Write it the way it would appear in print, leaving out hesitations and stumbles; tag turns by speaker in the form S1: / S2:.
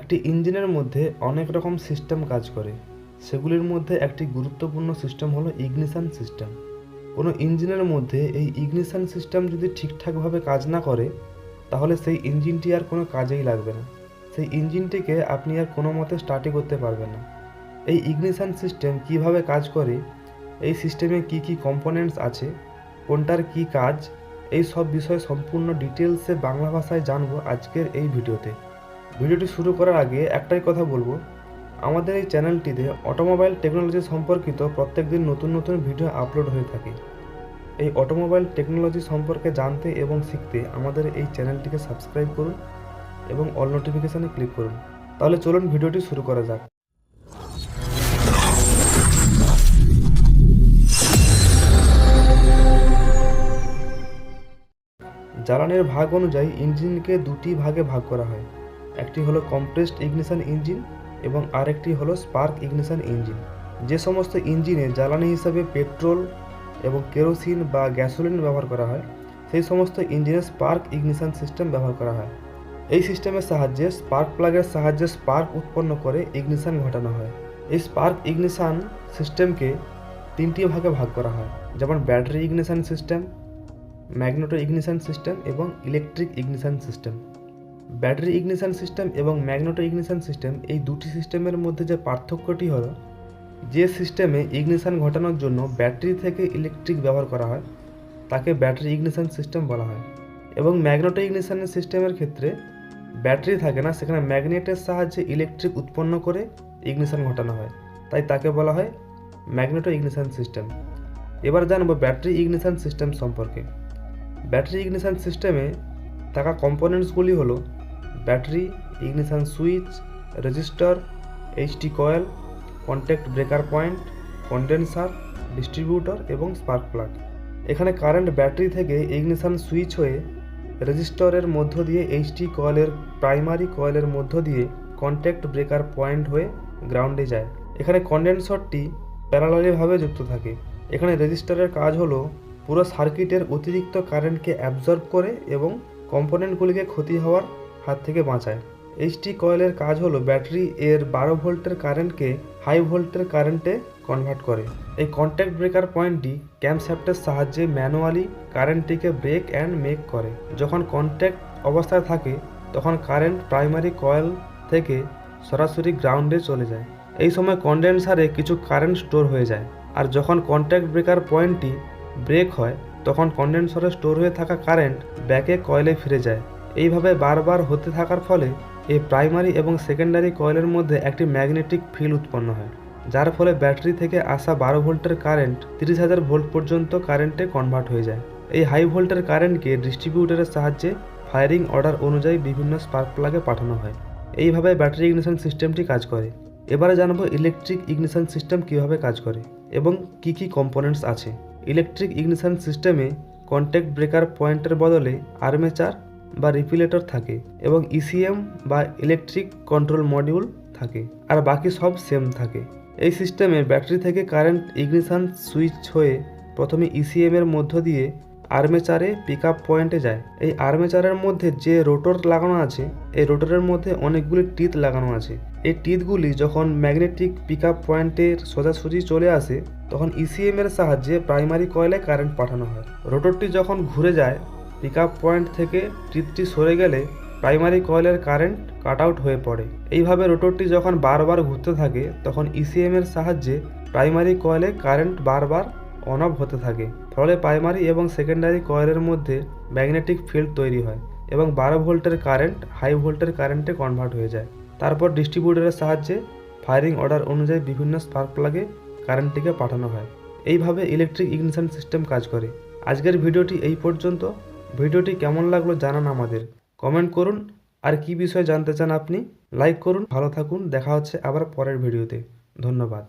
S1: একটি ইঞ্জিনের মধ্যে অনেক রকম সিস্টেম কাজ করে। সেগুলির মধ্যে একটি গুরুত্বপূর্ণ সিস্টেম হলো ইগনিশন সিস্টেম। কোনো ইঞ্জিনের মধ্যে এই ইগনিশন সিস্টেম যদি ঠিকঠাকভাবে কাজ না করে, তাহলে সেই ইঞ্জিনটি আর কোনো কাজেই লাগবে না। সেই ইঞ্জিনটিকে আপনি আর কোনো মতে স্টার্টই করতে পারবেন না। এই ইগনিশন সিস্টেম কিভাবে কাজ করে, এই সিস্টেমে কি কি কম্পোনেন্টস আছে, কোনটার কি কাজ, এই সব বিষয়ে সম্পূর্ণ ডিটেলসে বাংলা ভাষায় জানবো আজকের এই ভিডিওতে। ভিডিওটি শুরু করার আগে একটাই কথা বলবো, আমাদের এই চ্যানেলটিতে অটোমোবাইল টেকনোলজি সম্পর্কিত প্রত্যেকদিন নতুন নতুন ভিডিও আপলোড হয়ে থাকে। এই অটোমোবাইল টেকনোলজি সম্পর্কে জানতে এবং শিখতে আমাদের এই চ্যানেলটিকে সাবস্ক্রাইব করুন এবং অল নোটিফিকেশানে ক্লিক করুন। তাহলে চলুন ভিডিওটি শুরু করা যাক। জ্বালানির ভাগ অনুযায়ী ইঞ্জিনকে দুটি ভাগে ভাগ করা হয়। একটি হলো কম্প্রেসড ইগনিশন ইঞ্জিন এবং আরেকটি হলো স্পার্ক ইগনিশন ইঞ্জিন। যে সমস্ত ইঞ্জিনে জ্বালানি হিসাবে পেট্রোল এবং কেরোসিন বা গ্যাসোলিন ব্যবহার করা হয়, সেই সমস্ত ইঞ্জিনে স্পার্ক ইগনিশন সিস্টেম ব্যবহার করা হয়। এই সিস্টেমের সাহায্যে স্পার্ক প্লাগের সাহায্যে স্পার্ক উৎপন্ন করে ইগনিশন ঘটানো হয়। এই স্পার্ক ইগনিশন সিস্টেমকে তিনটি ভাগে ভাগ করা হয়, যেমন battery ignition system, magneto ignition system এবং electric ignition system. Battery ignition system এবং ম্যাগনেটো ইগনিশন সিস্টেম, এই দুটি সিস্টেমের মধ্যে যে পার্থক্যটি হলো, যে সিস্টেমে ইগনিশন ঘটানোর জন্য ব্যাটারি থেকে ইলেকট্রিক ব্যবহার করা হয় তাকে ব্যাটারি ইগনিশন সিস্টেম বলা হয়, এবং ম্যাগনেটো ইগনিশন সিস্টেমের ক্ষেত্রে ব্যাটারি থাকে না, সেখানে ম্যাগনেটের সাহায্যে ইলেকট্রিক উৎপন্ন করে ইগনিশন ঘটানো হয়, তাই তাকে বলা হয় ম্যাগনেটো ইগনিশন সিস্টেম। এবার জানবো ব্যাটারি ইগনিশন সিস্টেম সম্পর্কে। ব্যাটারি ইগনিশন সিস্টেমে থাকা কম্পোনেন্টসগুলি হলো battery, ignition switch, resistor, HT coil, contact breaker point, condenser, distributor এবং স্পার্ক প্লাগ। এখানে কারেন্ট ব্যাটারি থেকে ইগনিশন সুইচ হয়ে রেজিস্টরের মধ্য দিয়ে এইচটি কয়েলের প্রাইমারি কয়েলের মধ্য দিয়ে কন্ট্যাক্ট ব্রেকার পয়েন্ট হয়ে গ্রাউন্ডে যায়। এখানে কন্ডেন্সারটি প্যারালালিভাবে যুক্ত থাকে। এখানে রেজিস্টরের কাজ হলো পুরো সার্কিটের অতিরিক্ত কারেন্টকে অ্যাবজর্ব করে এবং কম্পোনেন্টগুলিকে ক্ষতি হওয়ার হাত থেকে বাঁচায়। এইচটি কয়েলের কাজ হলো ব্যাটারি এর 12 ভোল্টের কারেন্টকে হাই ভোল্টের কারেন্টে কনভার্ট করে। এই কন্ট্যাক্ট ব্রেকার পয়েন্টটি ক্যামশ্যাফটের সাহায্যে ম্যানুয়ালি কারেন্টটিকে ব্রেক অ্যান্ড মেক করে। যখন কন্ট্যাক্ট অবস্থায় থাকে তখন কারেন্ট প্রাইমারি কয়েল থেকে সরাসরি গ্রাউন্ডে চলে যায়। এই সময় কন্ডেন্সারে কিছু কারেন্ট স্টোর হয়ে যায়, আর যখন কন্ট্যাক্ট ব্রেকার পয়েন্টটি ব্রেক হয় তখন কন্ডেন্সারে স্টোর হয়ে থাকা কারেন্ট ব্যাকে কয়েলে ফিরে যায়। এইভাবে বারবার হতে থাকার ফলে এই প্রাইমারি এবং সেকেন্ডারি কয়েলের মধ্যে একটি ম্যাগনেটিক ফিল্ড উৎপন্ন হয়, যার ফলে ব্যাটারি থেকে আসা 12 ভোল্টের কারেন্ট 30,000 ভোল্ট পর্যন্ত কারেন্টে কনভার্ট হয়ে যায়। এই হাই ভোল্টের কারেন্টকে ডিস্ট্রিবিউটরের সাহায্যে ফায়ারিং অর্ডার অনুযায়ী বিভিন্ন স্পার্ক প্লাগে পাঠানো হয়। এইভাবে ব্যাটারি ইগনিশন সিস্টেমটি কাজ করে। এবারে জানবো ইলেকট্রিক ইগনিশন সিস্টেম কীভাবে কাজ করে এবং কি কি কম্পোনেন্টস আছে। ইলেকট্রিক ইগনিশন সিস্টেমে কন্ট্যাক্ট ব্রেকার পয়েন্টের বদলে আর্মেচার বা রিপিলেটর থাকে এবং ইসিএম বা ইলেকট্রিক কন্ট্রোল মডিউল থাকে, আর বাকি সব সেম থাকে। এই সিস্টেমে ব্যাটারি থেকে কারেন্ট ইগনিশন সুইচ হয়ে প্রথমে ইসিএম এর মধ্য দিয়ে আর্মেচারে পিক আপ পয়েন্টে যায়। এই আর্মেচারের মধ্যে যে রোটর লাগানো আছে, এই রোটরের মধ্যে অনেকগুলি টিথ লাগানো আছে। এই টিথগুলি যখন ম্যাগনেটিক পিক আপ পয়েন্টের সোজাসুজি চলে আসে তখন ইসিএম এর সাহায্যে প্রাইমারি কয়েলে কারেন্ট পাঠানো হয়। রোটরটি যখন ঘুরে যায় পিক আপ পয়েন্ট থেকে টিথটি সরে গেলে প্রাইমারি কয়েলের কারেন্ট কাট আউট হয়ে পড়ে। এইভাবে রোটরটি যখন বারবার ঘুরতে থাকে তখন ইসিএম এর সাহায্যে প্রাইমারি কয়েলে কারেন্ট বারবার অন অফ হতে থাকে, ফলে প্রাইমারি এবং সেকেন্ডারি কয়েলের মধ্যে ম্যাগনেটিক ফিল্ড তৈরি হয় এবং 12 ভোল্টের কারেন্ট হাই ভোল্টের কারেন্টে কনভার্ট হয়ে যায়। তারপর ডিস্ট্রিবিউটরের সাহায্যে ফায়ারিং অর্ডার অনুযায়ী বিভিন্ন স্পার্ক প্লাগে কারেন্টটিকে পাঠানো হয়। এইভাবে ইলেকট্রিক ইগনিশন সিস্টেম কাজ করে। আজকের ভিডিওটি এই পর্যন্ত। ভিডিওটি কেমন লাগলো জানান আমাদের, কমেন্ট করুন। আর কি বিষয়ে জানতে চান আপনি লাইক করুন। ভালো থাকুন, দেখা হচ্ছে আবার পরের ভিডিওতে। ধন্যবাদ।